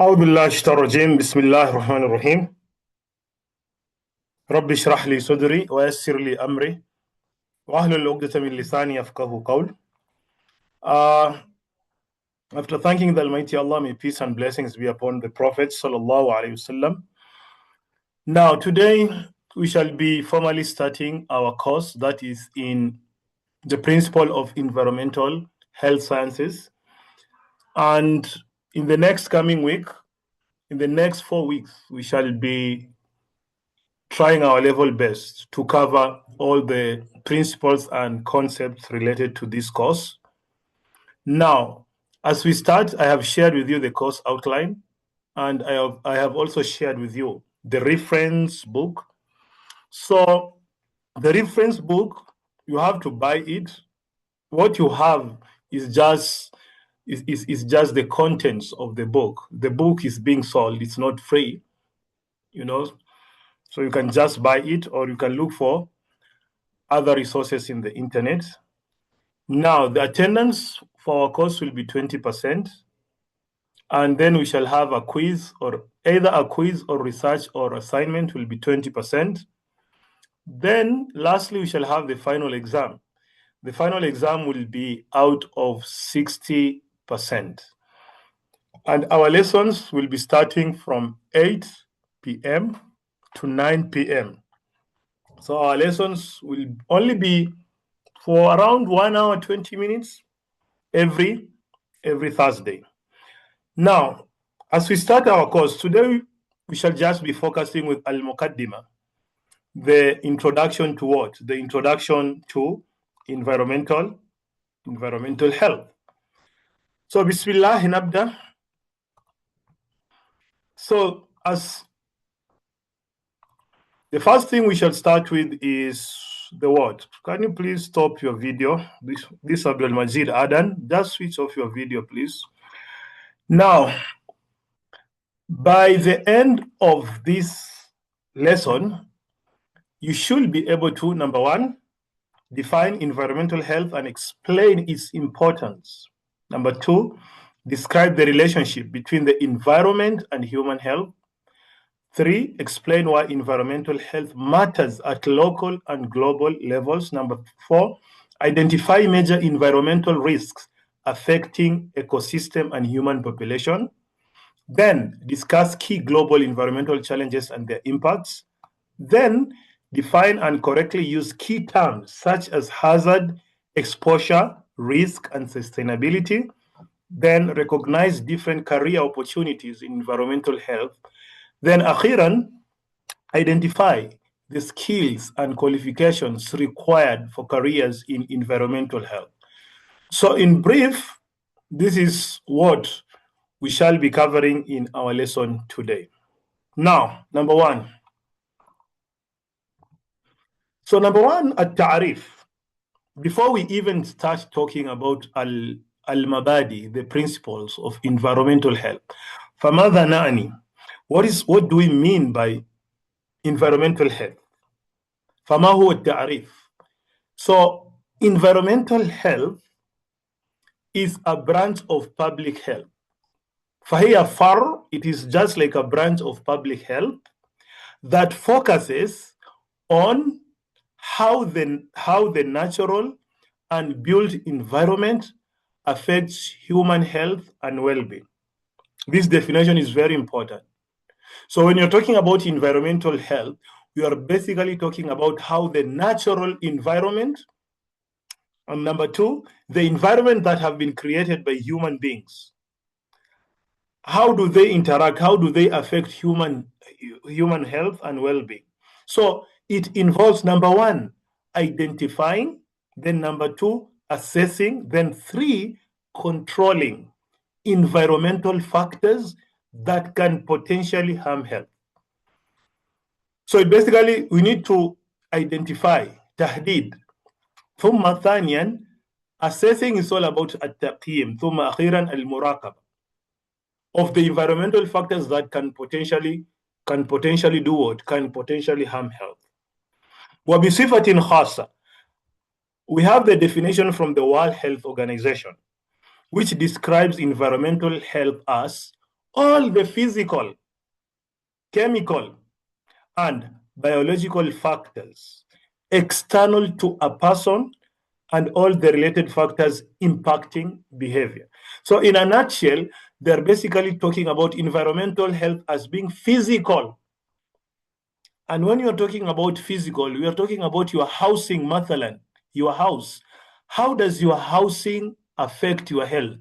أعوذ بالله الشيطان الرجيم بسم الله الرحمن الرحيم رب اشرح لي صدري ويسر لي أمري واحلل عقدة من لساني يفقهوا قول. uh, After thanking the Almighty Allah, may peace and blessings be upon the Prophet sallallahu alaihi wasallam. Now today we shall be formally starting our course that is in the principle of environmental health sciences, and in the next coming week, in the next 4 weeks, we shall be trying our level best to cover all the principles and concepts related to this course. Now, as we start, I have shared with you the course outline, and I have also shared with you the reference book. So the reference book, you have to buy it. What you have is just just the contents of the book. The book is being sold, it's not free, you know. So you can just buy it, or you can look for other resources in the internet. Now, the attendance for our course will be 20%, and then we shall have a quiz, or either a quiz or research or assignment will be 20%. Then, lastly, we shall have the final exam. The final exam will be out of 60%. And our lessons will be starting from 8 p.m. to 9 p.m. So our lessons will only be for around 1 hour, 20 minutes every Thursday. Now, as we start our course today, we shall just be focusing with al-muqaddima, the introduction to what? The introduction to environmental health. So, Bismillah, nabda. So, as the first thing we shall start with is the what? Can you please stop your video? This Abdul Majid Adan, just switch off your video, please. Now, by the end of this lesson, you should be able to, number one, define environmental health and explain its importance. Number two, describe the relationship between the environment and human health. Three, explain why environmental health matters at local and global levels. Number four, identify major environmental risks affecting ecosystem and human population. Then discuss key global environmental challenges and their impacts. Then define and correctly use key terms such as hazard, exposure, risk, and sustainability. Then recognize different career opportunities in environmental health. Then akhiran, identify the skills and qualifications required for careers in environmental health. So in brief, this is what we shall be covering in our lesson today. Now, number one. So number one, at-ta'rif. Before we even start talking about al-mabadi, the principles of environmental health, فماذا نعني? What do we mean by environmental health? فما هو التعريف? So environmental health is a branch of public health. فهي فرع, it is just like a branch of public health that focuses on how the natural and built environment affects human health and well-being. This definition is very important. So when you're talking about environmental health, we are basically talking about how the natural environment, and number two, the environment that have been created by human beings, how do they interact, how do they affect human health and well-being. So it involves, number one, identifying, then number two, assessing, then three, controlling environmental factors that can potentially harm health. So basically, we need to identify, تحديد. ثم ثانيا, assessing is all about التقييم. ثم أخيرا المراقبة of the environmental factors that can potentially do what? Can potentially harm health. وبصفة خاصة, we have the definition from the World Health Organization, which describes environmental health as all the physical, chemical, and biological factors external to a person and all the related factors impacting behavior. So, in a nutshell, they're basically talking about environmental health as being physical. And when you're talking about physical, we are talking about your housing, mathalan, your house. How does your housing affect your health?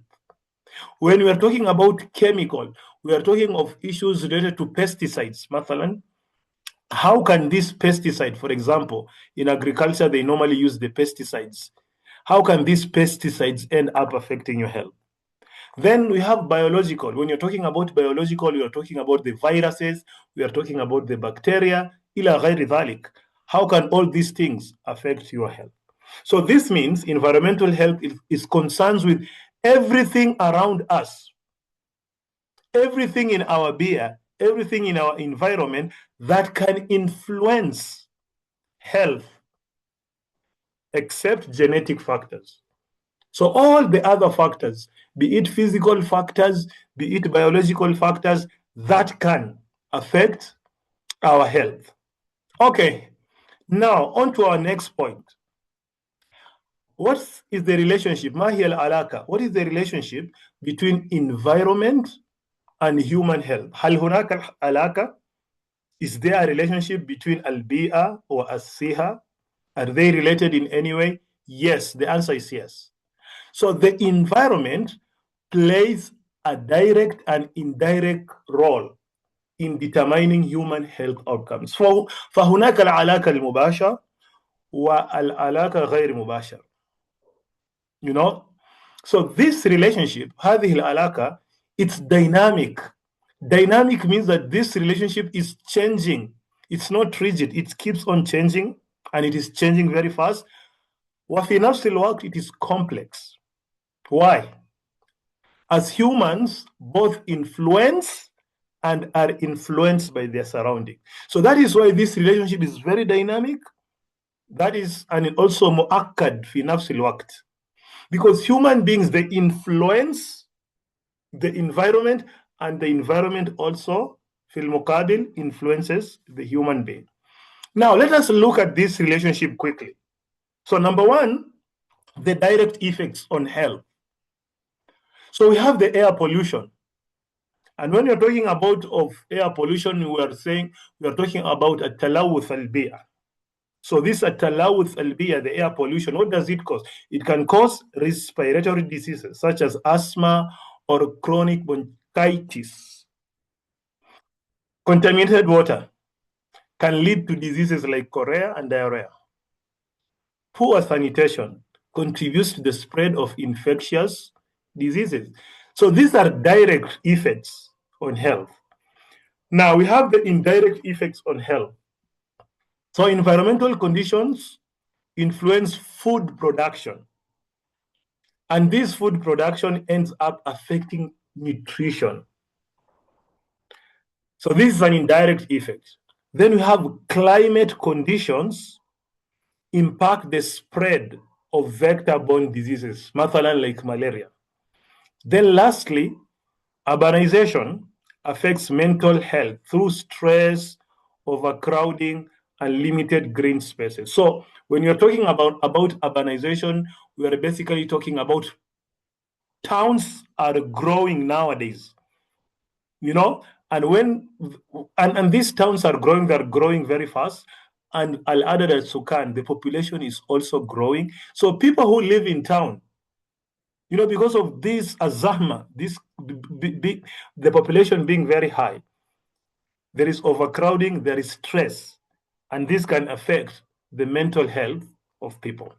When we are talking about chemical, we are talking of issues related to pesticides, mathalan. How can this pesticide, for example, in agriculture, they normally use the pesticides. How can these pesticides end up affecting your health? Then we have biological. When you're talking about biological, you're talking about the viruses, we are talking about the bacteria, ila ghayri dhalik. How can all these things affect your health? So this means environmental health is concerned with everything around us, everything in our being, everything in our environment that can influence health, except genetic factors. So all the other factors, be it physical factors, be it biological factors, that can affect our health. Okay, now on to our next point. What is the relationship, Mahi al-alaka? What is the relationship between environment and human health? هل هناك علاقة? Is there a relationship between al-bi'a or as-siha? Are they related in any way? Yes, the answer is yes. So the environment plays a direct and indirect role in determining human health outcomes. فهناك العلاقة المباشرة والعلاقة غير مباشرة. You know, so this relationship, هذه العلاقة, it's dynamic. Dynamic means that this relationship is changing. It's not rigid. It keeps on changing, and it is changing very fast. وفي نفس الوقت, it is complex. Why? As humans, both influence and are influenced by their surrounding. So that is why this relationship is very dynamic. That is, and it also muakkad fi nafs al-waqt. Because human beings, they influence the environment, and the environment also, fil muqabil, influences the human being. Now, let us look at this relationship quickly. So, number one, the direct effects on health. So, we have the air pollution. And when you're talking about of air pollution, we are talking about a talawuth al-bi'a. So this talawuth al-bi'a, the air pollution, what does it cause? It can cause respiratory diseases such as asthma or chronic bronchitis. Contaminated water can lead to diseases like cholera and diarrhea. Poor sanitation contributes to the spread of infectious diseases. So these are direct effects on health. Now we have the indirect effects on health. So environmental conditions influence food production. And this food production ends up affecting nutrition. So this is an indirect effect. Then we have climate conditions impact the spread of vector-borne diseases, mathalan like malaria. Then lastly, urbanization affects mental health through stress, overcrowding, and limited green spaces. So when you're talking about urbanization, we are basically talking about towns are growing nowadays, you know, and when and these towns are growing, they're growing very fast. And al-adad al-sukan, the population is also growing. So people who live in town, you know, because of this azahma, this the population being very high, there is overcrowding, there is stress, and this can affect the mental health of people.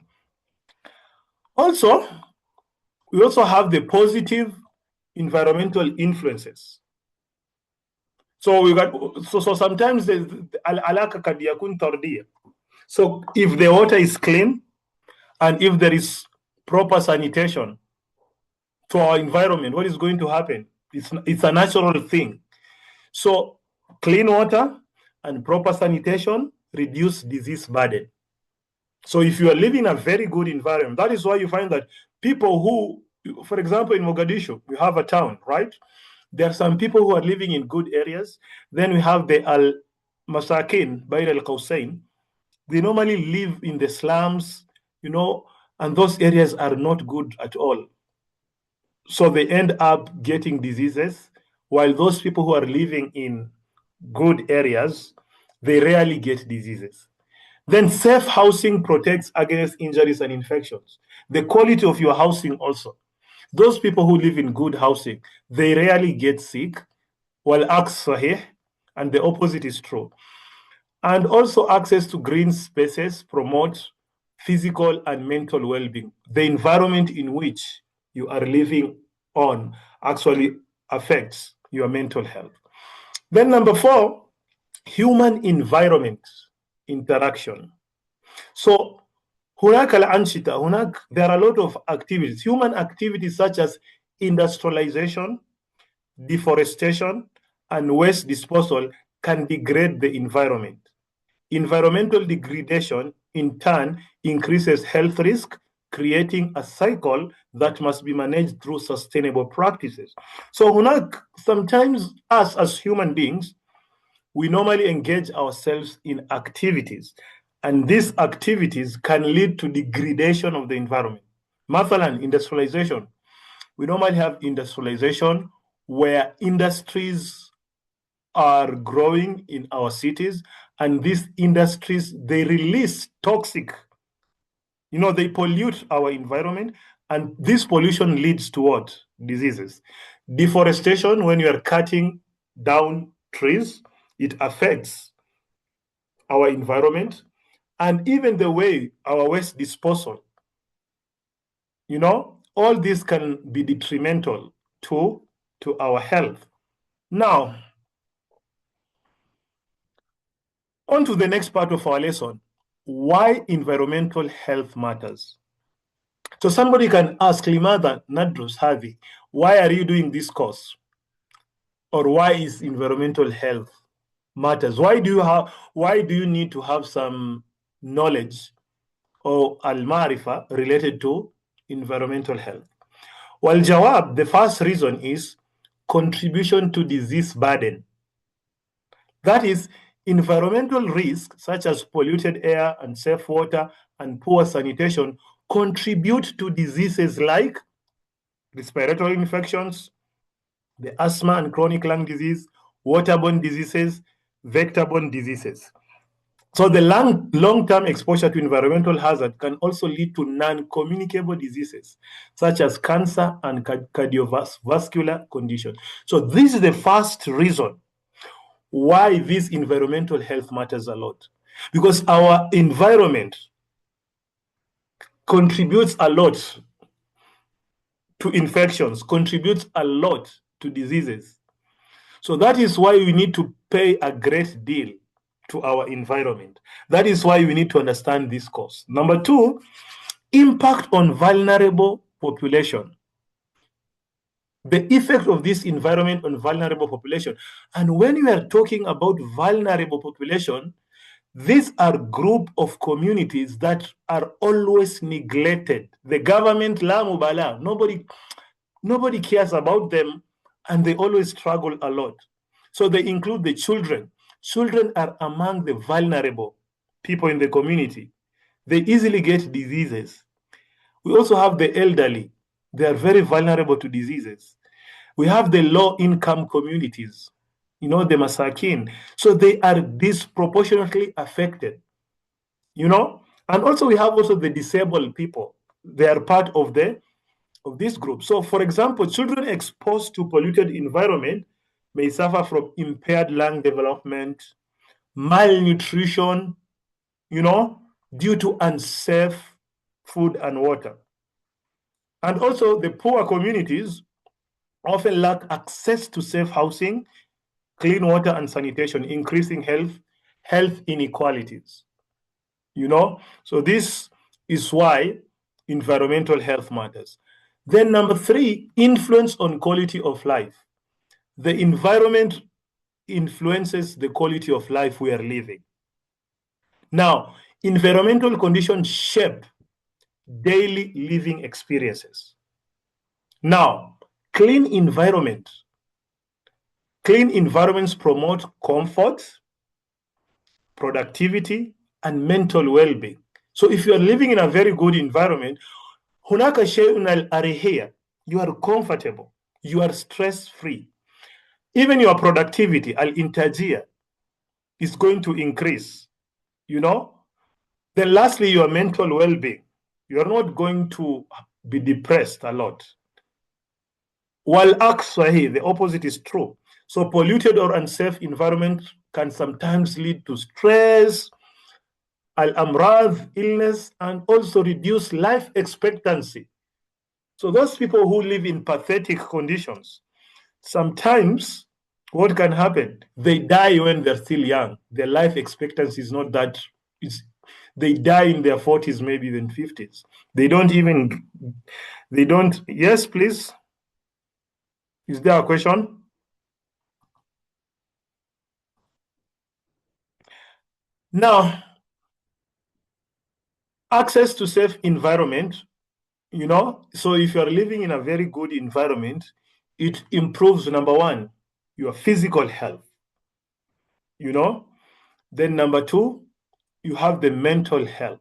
Also, we also have the positive environmental influences. So we got so sometimes the alaka kad yakun tardiya. So if the water is clean and if there is proper sanitation to our environment, what is going to happen? It's a natural thing. So clean water and proper sanitation reduce disease burden. So if you are living in a very good environment, that is why you find that people who, for example, in Mogadishu, we have a town, right? There are some people who are living in good areas. Then we have the al-masakin, Bayr al-Qawsain. They normally live in the slums, and those areas are not good at all. So they end up getting diseases, while those people who are living in good areas, they rarely get diseases. Then safe housing protects against injuries and infections. The quality of your housing also. Those people who live in good housing, they rarely get sick, while aks sahih, and the opposite is true. And also access to green spaces promote physical and mental well-being. The environment in which you are living on actually affects your mental health. Then number 4, human environment interaction. So هناك الأنشطة there are a lot of activities, human activities such as industrialization, deforestation, and waste disposal can degrade the environment. Environmental degradation, in turn, increases health risk, creating a cycle that must be managed through sustainable practices. So, sometimes us as human beings, we normally engage ourselves in activities, and these activities can lead to degradation of the environment. Mathalan, industrialization. We normally have industrialization where industries are growing in our cities, and these industries, they release toxic, they pollute our environment, and this pollution leads to what? Diseases. Deforestation, when you are cutting down trees, it affects our environment, and even the way our waste disposal, all this can be detrimental to our health. Now, on to the next part of our lesson, why environmental health matters. So somebody can ask, Limada Nadrus Havi, why are you doing this course? Or why is environmental health matters? Why do you need to have some knowledge or al-marifa related to environmental health? Well, Jawab, the first reason is contribution to disease burden. That is, environmental risks such as polluted air, unsafe water, and poor sanitation contribute to diseases like respiratory infections, the asthma and chronic lung disease, waterborne diseases, vector-borne diseases. So the long-term exposure to environmental hazard can also lead to non-communicable diseases such as cancer and cardiovascular conditions. So this is the first reason why this environmental health matters a lot, because our environment contributes a lot to infections, contributes a lot to diseases. So that is why we need to pay a great deal to our environment. That is why we need to understand this course. Number 2, impact on vulnerable population. The effect of this environment on vulnerable population. And when we are talking about vulnerable population, these are group of communities that are always neglected. The government, la mubala, nobody cares about them, and they always struggle a lot. So they include the children. Children are among the vulnerable people in the community. They easily get diseases. We also have the elderly. They are very vulnerable to diseases. We have the low-income communities, the masakin. So they are disproportionately affected, And also we have also the disabled people. They are part of this group. So, for example, children exposed to polluted environment may suffer from impaired lung development, malnutrition, due to unsafe food and water. And also the poor communities often lack access to safe housing, clean water, and sanitation, increasing health inequalities. So this is why environmental health matters. Then number 3, influence on quality of life. The environment influences the quality of life we are living. Now, environmental conditions shape daily living experiences. Now, clean environment Clean environments promote comfort, productivity, and mental well-being. So if you are living in a very good environment, hunaka shay'un al-arihiyya, you are comfortable, you are stress-free. Even your productivity, al-intajiyya, is going to increase, you know? Then lastly, your mental well-being. You are not going to be depressed a lot. While actually the opposite is true. So polluted or unsafe environment can sometimes lead to stress, al-amrad, illness, and also reduce life expectancy. So those people who live in pathetic conditions, sometimes what can happen? They die when they're still young. Their life expectancy is not that. They die in their 40s, maybe even 50s. They don't even, they don't. Yes, please. Is there a question? Now, access to safe environment, so if you're living in a very good environment, it improves, number one, your physical health, then number two, you have the mental health,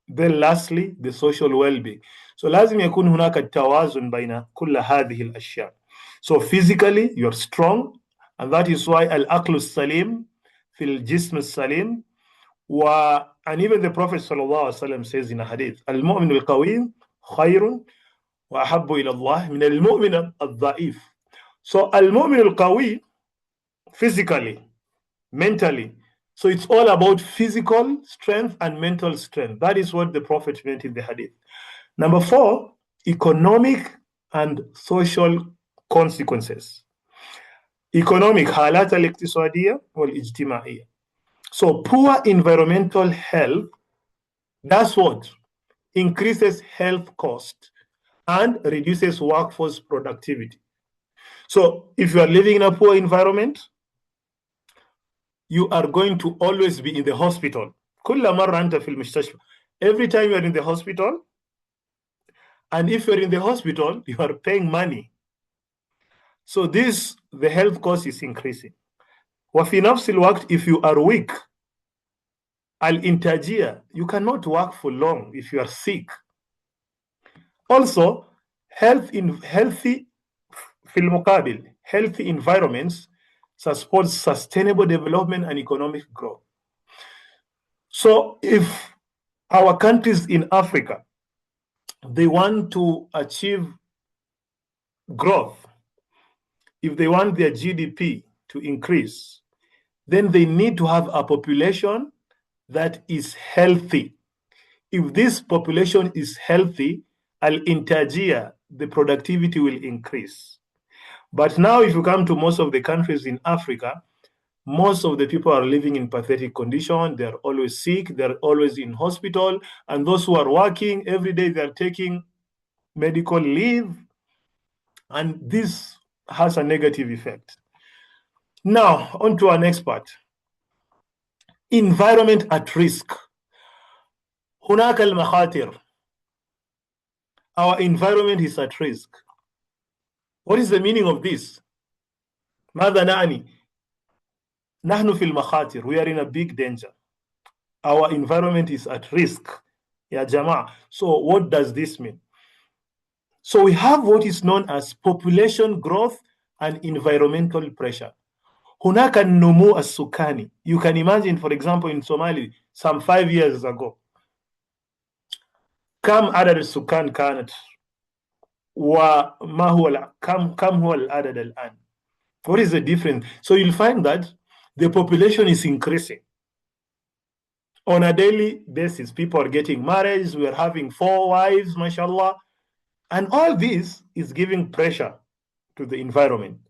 then lastly the social well-being. So لازم يكون هناك التوازن بين كل هذه الأشياء. So physically you're strong, and that is why العقل السليم في الجسم السليم. And even the Prophet ﷺ says in a hadith, المؤمن القوي خير وأحب إلى الله من المؤمن الضعيف. So المؤمن القوي, physically, mentally. So it's all about physical strength and mental strength. That is what the Prophet meant in the hadith. Number four, economic and social consequences. Economic, حالات الاقتصادية والاجتماعية. So poor environmental health, that's what increases health cost and reduces workforce productivity. So if you are living in a poor environment, you are going to always be in the hospital. Every time you are in the hospital, and if you're in the hospital, you are paying money. So the health cost is increasing. وفي نفس الوقت, if you are weak, al-intajiyya, you cannot work for long if you are sick. Also, healthy environments support sustainable development and economic growth. So if our countries in Africa, they want to achieve growth, if they want their GDP to increase, then they need to have a population that is healthy. If this population is healthy, al-intajiyya, the productivity will increase. But now if you come to most of the countries in Africa, most of the people are living in pathetic condition. They're always sick. They're always in hospital. And those who are working every day, they're taking medical leave. And this has a negative effect. Now, on to our next part. Environment at risk. هناك المخاطر. Our environment is at risk. What is the meaning of this? ماذا نعني؟ نحن في المخاطر. We are in a big danger. Our environment is at risk. Ya Jama. So what does this mean? So we have what is known as population growth and environmental pressure. هناك النمو السكاني. You can imagine, for example, in Somali, some 5 years ago, كم عدد السكان كانت وما هو كم هو العدد الآن? What is the difference? So you'll find that the population is increasing. On a daily basis, people are getting married. We are having 4 wives, mashallah. And all this is giving pressure to the environment.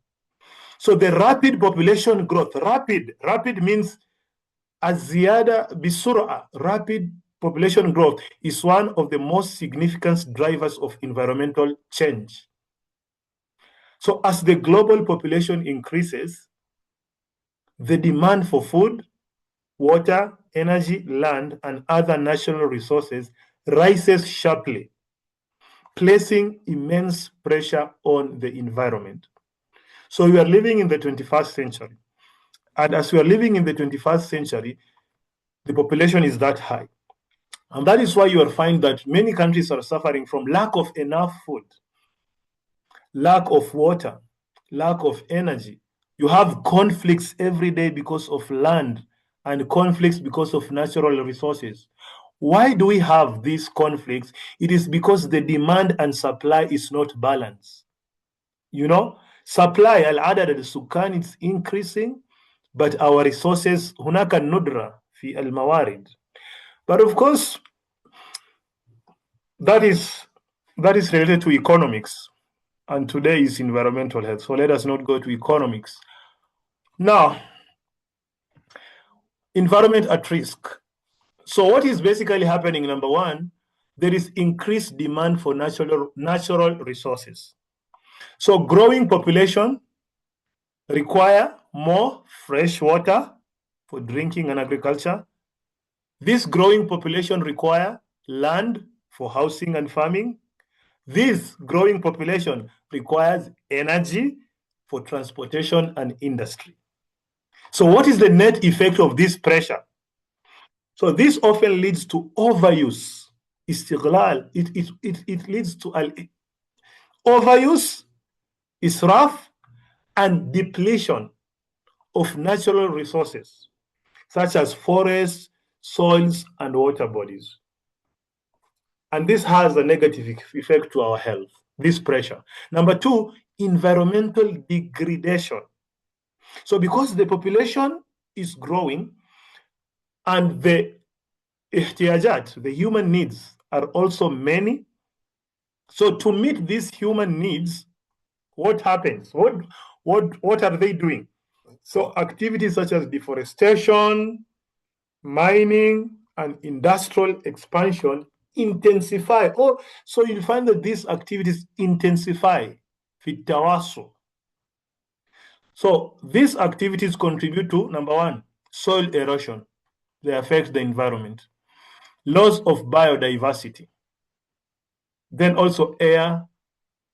So the rapid population growth, rapid means الزيادة بسرعة, rapid population growth is one of the most significant drivers of environmental change. So as the global population increases, the demand for food, water, energy, land, and other natural resources rises sharply, placing immense pressure on the environment. So we are living in the 21st century. And as we are living in the 21st century, the population is that high. And that is why you will find that many countries are suffering from lack of enough food, lack of water, lack of energy. You have conflicts every day because of land and conflicts because of natural resources. Why do we have these conflicts? It is because the demand and supply is not balanced. You know, supply al-adad al-sukan is increasing, but our resources هناك الندرة في الموارد. But of course, that is related to economics, and today is environmental health. So let us not go to economics. Now, environment at risk. So what is basically happening? Number one, there is increased demand for natural resources. So growing population require more fresh water for drinking and agriculture. This growing population require land for housing and farming. This growing population requires energy for transportation and industry. So what is the net effect of this pressure? So this often leads to overuse, istiglal. It leads to overuse, israf, and depletion of natural resources, such as forests, soils, and water bodies. And this has a negative effect to our health, this pressure. Number two, environmental degradation. So because the population is growing and the ihtiyajat, the human needs, are also many. So to meet these human needs, what happens? What are they doing? So activities such as deforestation, mining, and industrial expansion intensify. Or so you'll find that these activities intensify fitawaso. So these activities contribute to number one, soil erosion. They affect the environment. Loss of biodiversity. Then also air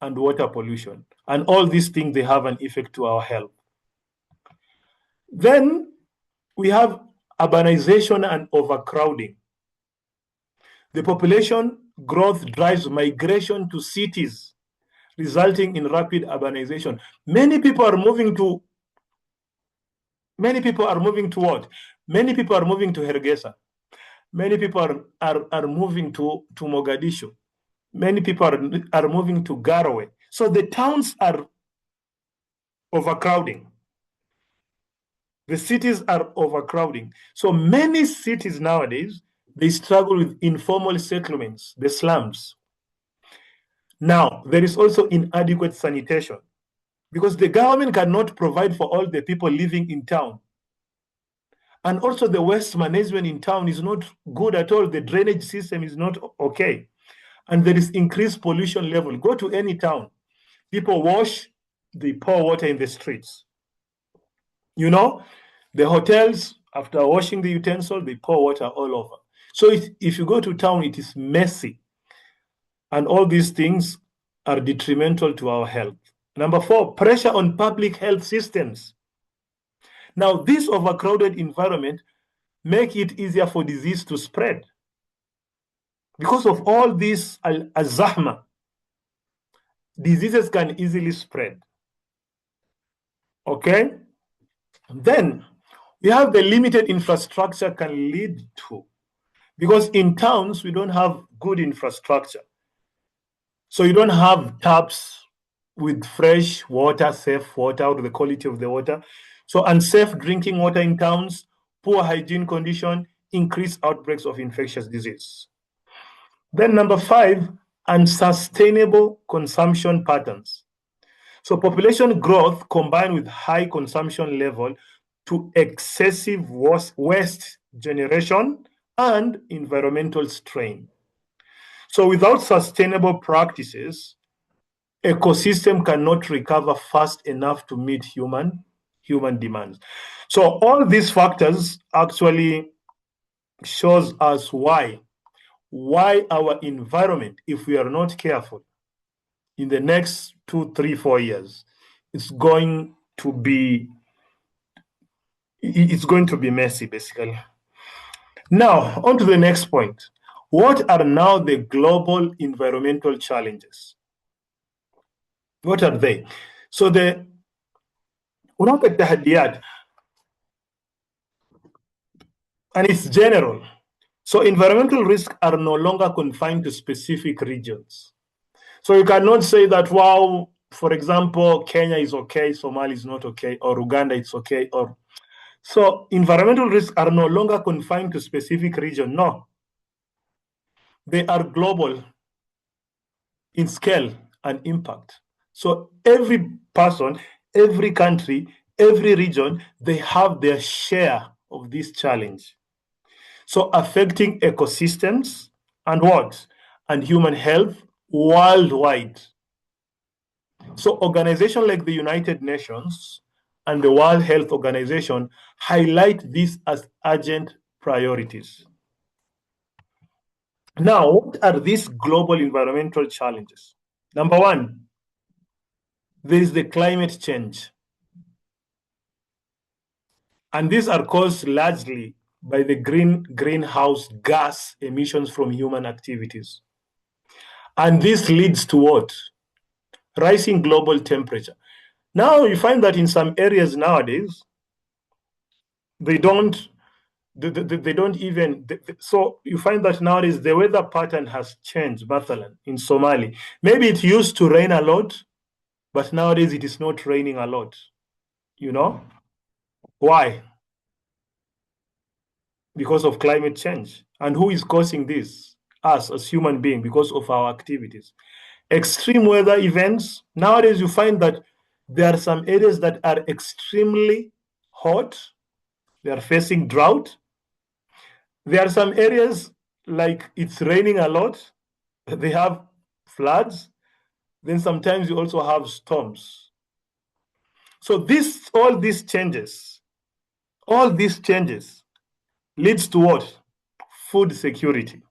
and water pollution. And all these things, they have an effect to our health. Then we have urbanization and overcrowding. The population growth drives migration to cities, resulting in rapid urbanization. Many people are moving to what? Many people are moving to Hargeisa. Many people are moving to Mogadishu. Many people are moving to Garowe. So the towns are overcrowding. The cities are overcrowding. So many cities nowadays, they struggle with informal settlements, the slums. Now, there is also inadequate sanitation because the government cannot provide for all the people living in town. And also the waste management in town is not good at all. The drainage system is not okay. And there is increased pollution level. Go to any town. People wash, they pour water in the streets. You know, the hotels, after washing the utensil, they pour water all over. So if you go to town, it is messy. And all these things are detrimental to our health. Number four, pressure on public health systems. Now, this overcrowded environment make it easier for disease to spread. Because of all this al-zahma, diseases can easily spread. Okay? Then we have the limited infrastructure can lead to, because in towns we don't have good infrastructure. So you don't have taps with fresh water, safe water, or the quality of the water. So unsafe drinking water in towns, poor hygiene condition, increased outbreaks of infectious disease. Then number five, unsustainable consumption patterns. So population growth combined with high consumption level to excessive waste generation and environmental strain. So without sustainable practices, ecosystem cannot recover fast enough to meet human demands. So all these factors actually shows us why our environment, if we are not careful, in the next 2, 3, 4 years, it's going to be messy, basically. Now, on to the next point. What are now the global environmental challenges? What are they? So هناك التحديات, and it's general. So environmental risks are no longer confined to specific regions. So you cannot say that, wow, for example, Kenya is okay, Somalia is not okay, or Uganda is okay, or so environmental risks are no longer confined to specific region. No, they are global in scale and impact. So every person, every country, every region, they have their share of this challenge. So affecting ecosystems and what? And human health worldwide. So organizations like the United Nations and the World Health Organization highlight this as urgent priorities. Now, what are these global environmental challenges? Number one, there is the climate change. And these are caused largely by the greenhouse gas emissions from human activities. And this leads to what? Rising global temperature. Now you find that in some areas nowadays, they don't even, so you find that nowadays the weather pattern has changed. Mathalan, in Somali, maybe it used to rain a lot, but nowadays it is not raining a lot. You know why? Because of climate change. And who is causing this? Us as human beings, because of our activities. Extreme weather events, nowadays you find that there are some areas that are extremely hot, they are facing drought. There are some areas like it's raining a lot, they have floods. Then sometimes you also have storms. So all these changes leads to what? Food security,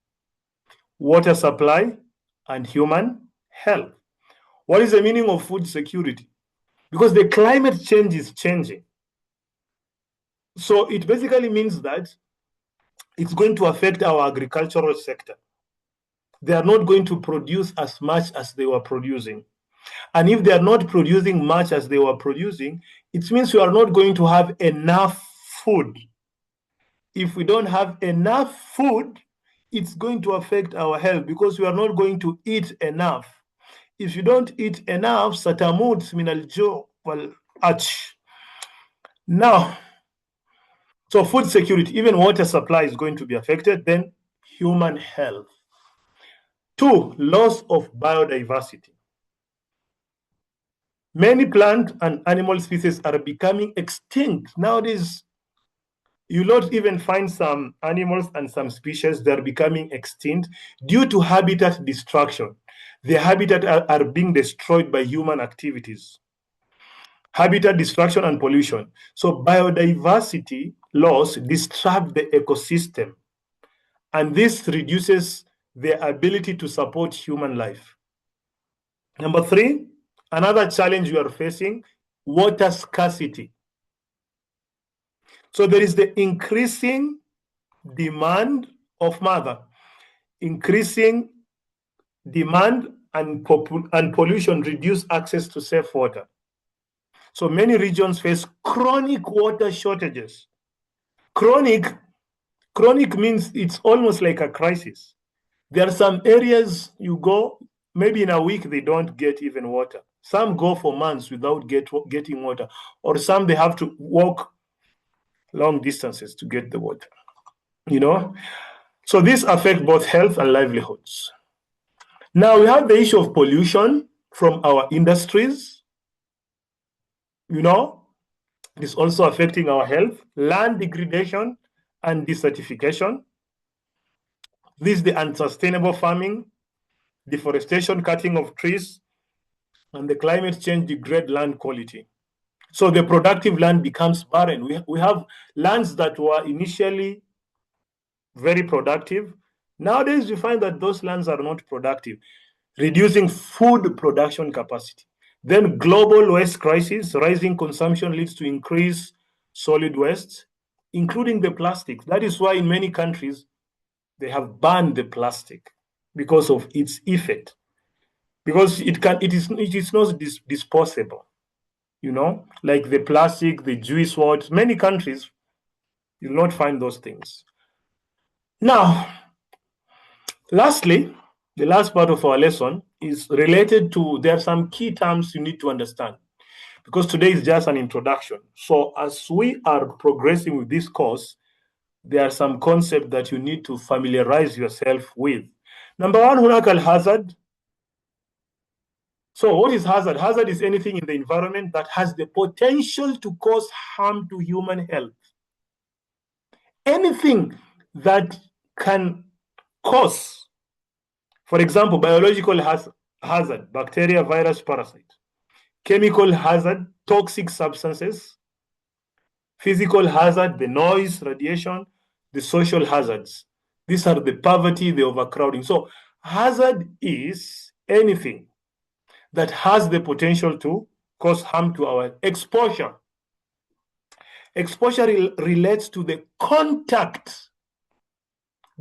water supply, and human health. What is the meaning of food security? Because the climate change is changing. So it basically means that it's going to affect our agricultural sector. They are not going to produce as much as they were producing. And if they are not producing much as they were producing, it means we are not going to have enough food. If we don't have enough food, it's going to affect our health because we are not going to eat enough. If you don't eat enough, satamut min al-ju' wal-ach. Now, so food security, even water supply is going to be affected. Then human health. Two, loss of biodiversity. Many plant and animal species are becoming extinct. Nowadays, you not even find some animals and some species that are becoming extinct due to habitat destruction. Their habitat are being destroyed by human activities. Habitat destruction and pollution. So biodiversity loss disrupts the ecosystem, and this reduces their ability to support human life. Number three, another challenge we are facing, water scarcity. So there is the increasing demand of mother, increasing demand and pollution reduce access to safe water. So many regions face chronic water shortages. Chronic means it's almost like a crisis. There are some areas you go, maybe in a week they don't get even water. Some go for months without getting water, or some they have to walk long distances to get the water. So this affects both health and livelihoods. Now we have the issue of pollution from our industries. It is also affecting our health, land degradation and desertification. This is the unsustainable farming, deforestation, cutting of trees, and the climate change degrade land quality. So the productive land becomes barren. We have lands that were initially very productive. Nowadays, we find that those lands are not productive, reducing food production capacity. Then global waste crisis, rising consumption leads to increased solid waste, including the plastic. That is why in many countries, they have banned the plastic because of its effect. Because it is not disposable, like the plastic, the juice words. Many countries, you will not find those things. Now, lastly, the last part of our lesson is related to, there are some key terms you need to understand, because today is just an introduction. So as we are progressing with this course, there are some concepts that you need to familiarize yourself with. Number one, هناك الهازard. So what is hazard? Hazard is anything in the environment that has the potential to cause harm to human health. Anything that can cause, for example, biological hazard, bacteria, virus, parasite; chemical hazard, toxic substances; physical hazard, the noise, radiation; the social hazards. These are the poverty, the overcrowding. So hazard is anything that has the potential to cause harm to our exposure. Exposure relates to the contact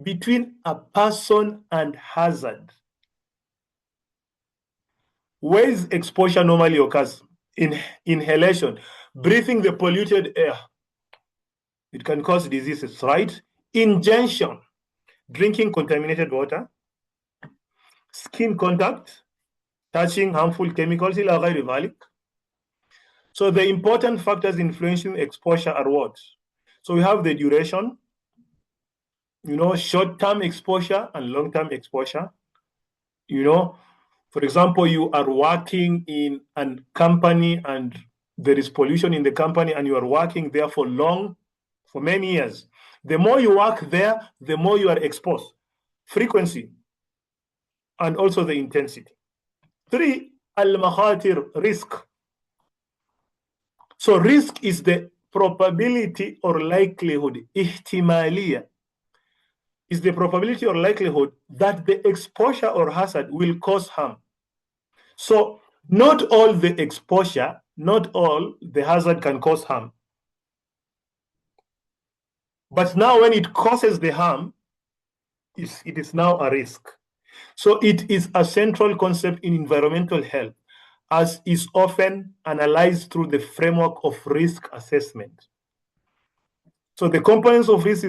between a person and hazard. Where is exposure normally occurs? In inhalation, breathing the polluted air. It can cause diseases, right? Ingestion, drinking contaminated water. Skin contact, touching harmful chemicals. So the important factors influencing exposure are what? So we have the duration, short-term exposure and long-term exposure. For example, you are working in a company and there is pollution in the company and you are working there for many years. The more you work there, the more you are exposed. Frequency and also the intensity. 3, al-makhatir, risk. So risk is the probability or likelihood, ihtimaliya, is the probability or likelihood that the exposure or hazard will cause harm. So not all the exposure, not all the hazard can cause harm. But now when it causes the harm, it is now a risk. So it is a central concept in environmental health, as is often analyzed through the framework of risk assessment. So the components of risk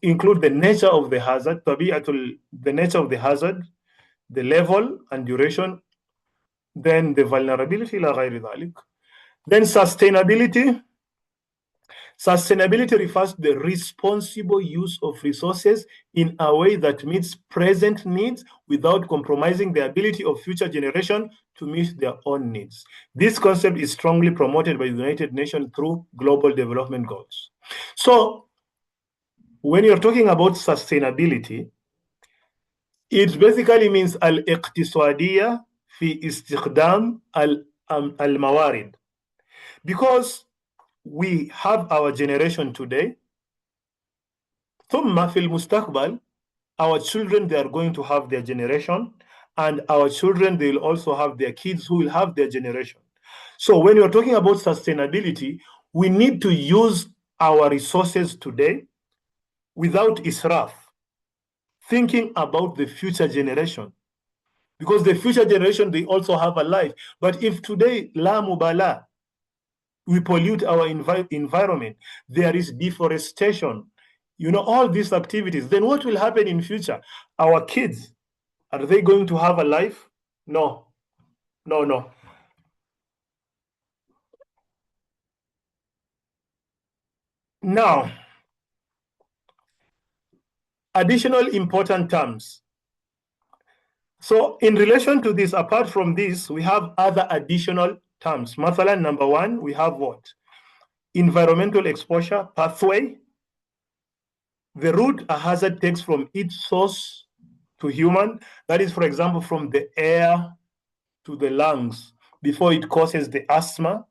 include the nature of the hazard, the nature of the hazard, the level and duration, then the vulnerability, then sustainability. Sustainability refers to the responsible use of resources in a way that meets present needs without compromising the ability of future generations to meet their own needs. This concept is strongly promoted by the United Nations through Global Development Goals. So when you're talking about sustainability, it basically means al-iqtisadiyya fi istikdam al-mawarid. Because we have our generation today, ثم في المستقبل, our children, they are going to have their generation, and our children, they will also have their kids who will have their generation. So when you're talking about sustainability, we need to use our resources today without israf, thinking about the future generation. Because the future generation, they also have a life. But if today, la mubala, we pollute our environment, there is deforestation, all these activities, then what will happen in future? Our kids, are they going to have a life? No. Now, additional important terms. So in relation to this, apart from this, we have other additional terms. Mathalan, number one, we have what? Environmental exposure pathway. The route a hazard takes from its source to human, that is, for example, from the air to the lungs, before it causes the asthma,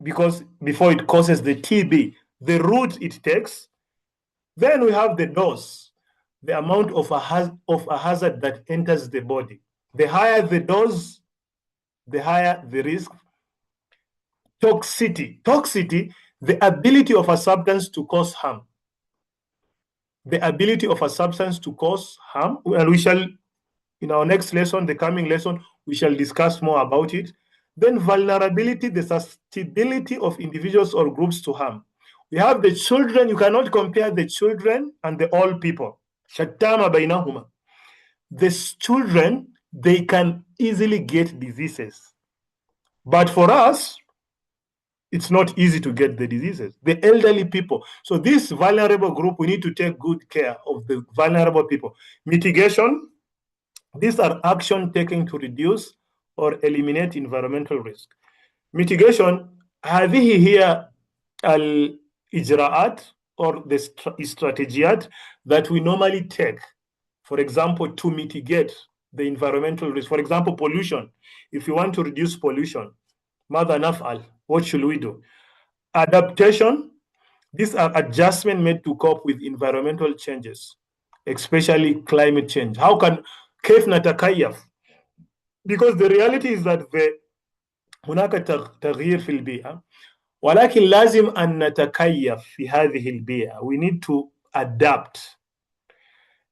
before it causes the TB, the route it takes. Then we have the dose, the amount of a hazard that enters the body. The higher the dose, the higher the risk. Toxicity, the ability of a substance to cause harm. The ability of a substance to cause harm, and we shall, in our next lesson, the coming lesson, we shall discuss more about it. Then vulnerability, the susceptibility of individuals or groups to harm. We have the children. You cannot compare the children and the old people. Shattama bainahuma. The children, they can easily get diseases. But for us, it's not easy to get the diseases. The elderly people. So this vulnerable group, we need to take good care of the vulnerable people. Mitigation, these are action taken to reduce or eliminate environmental risk. Mitigation, هذه هي الإجراءات or the strategies that we normally take, for example, to mitigate the environmental risk. For example, pollution. If you want to reduce pollution, ماذا نفعل? What should we do? Adaptation, these are adjustments made to cope with environmental changes, especially climate change. How can كيف نتكيف? Because the reality is that هناك تغيير في البيئة، ولكن لازم أن نتكيف في هذه البيئة. We need to adapt.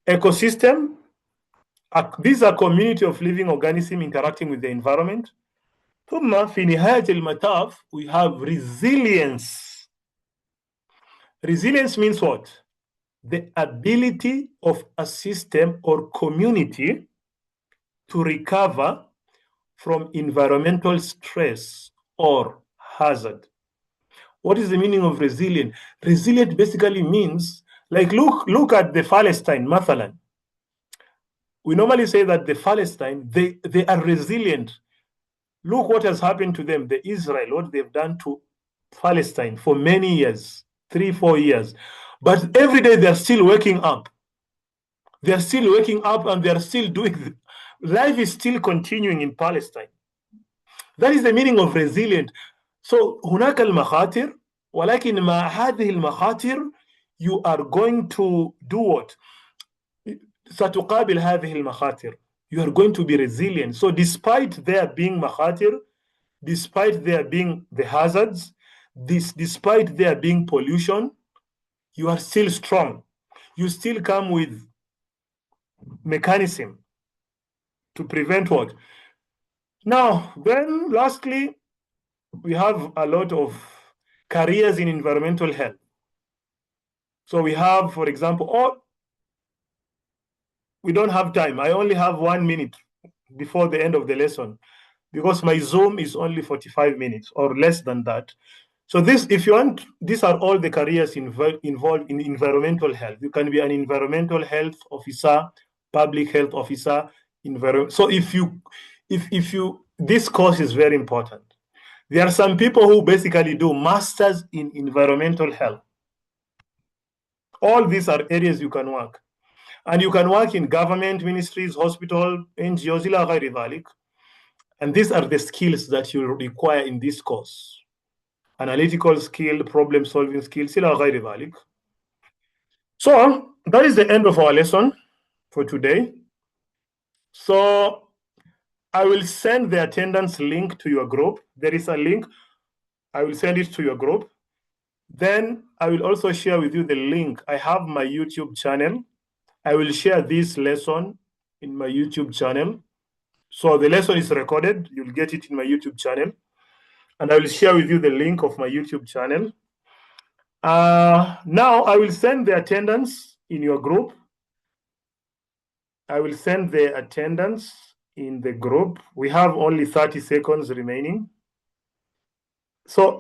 Ecosystem, these are community of living organisms interacting with the environment. ثم في نهاية المطاف we have resilience. Resilience means what? The ability of a system or community to recover from environmental stress or hazard. What is the meaning of resilient? Resilient basically means, like, look at the Palestine, mathalan. We normally say that the Palestine, they are resilient. Look what has happened to them, the Israel, what they've done to Palestine for many years, 3-4 years. But every day they're still waking up. They're still waking up and they're still doing, life is still continuing in Palestine. That is the meaning of resilient. So هناك المخاطر، ولكن مع هذه المخاطر you are going to do what? ستقابل هذه المخاطر. You are going to be resilient. So despite there being makhatir, despite there being the hazards, despite there being pollution, you are still strong. You still come with mechanism to prevent what? Now, then lastly, we have a lot of careers in environmental health. So we have, for example, we don't have time. I only have 1 minute before the end of the lesson because my Zoom is only 45 minutes or less than that. So this, if you want, these are all the careers involved in environmental health. You can be an environmental health officer, public health officer, So if you, this course is very important. There are some people who basically do masters in environmental health. All these are areas you can work. And you can work in government, ministries, hospital, NGOs, ila ghayri dhalik. And these are the skills that you require in this course. Analytical skill, problem solving skills, ila ghayri dhalik. So that is the end of our lesson for today. So I will send the attendance link to your group. There is a link. I will send it to your group. Then I will also share with you the link. I have my YouTube channel. I will share this lesson in my YouTube channel. So the lesson is recorded. You'll get it in my YouTube channel. And I will share with you the link of my YouTube channel. Now I will send the attendance in your group. I will send the attendance in the group. We have only 30 seconds remaining. So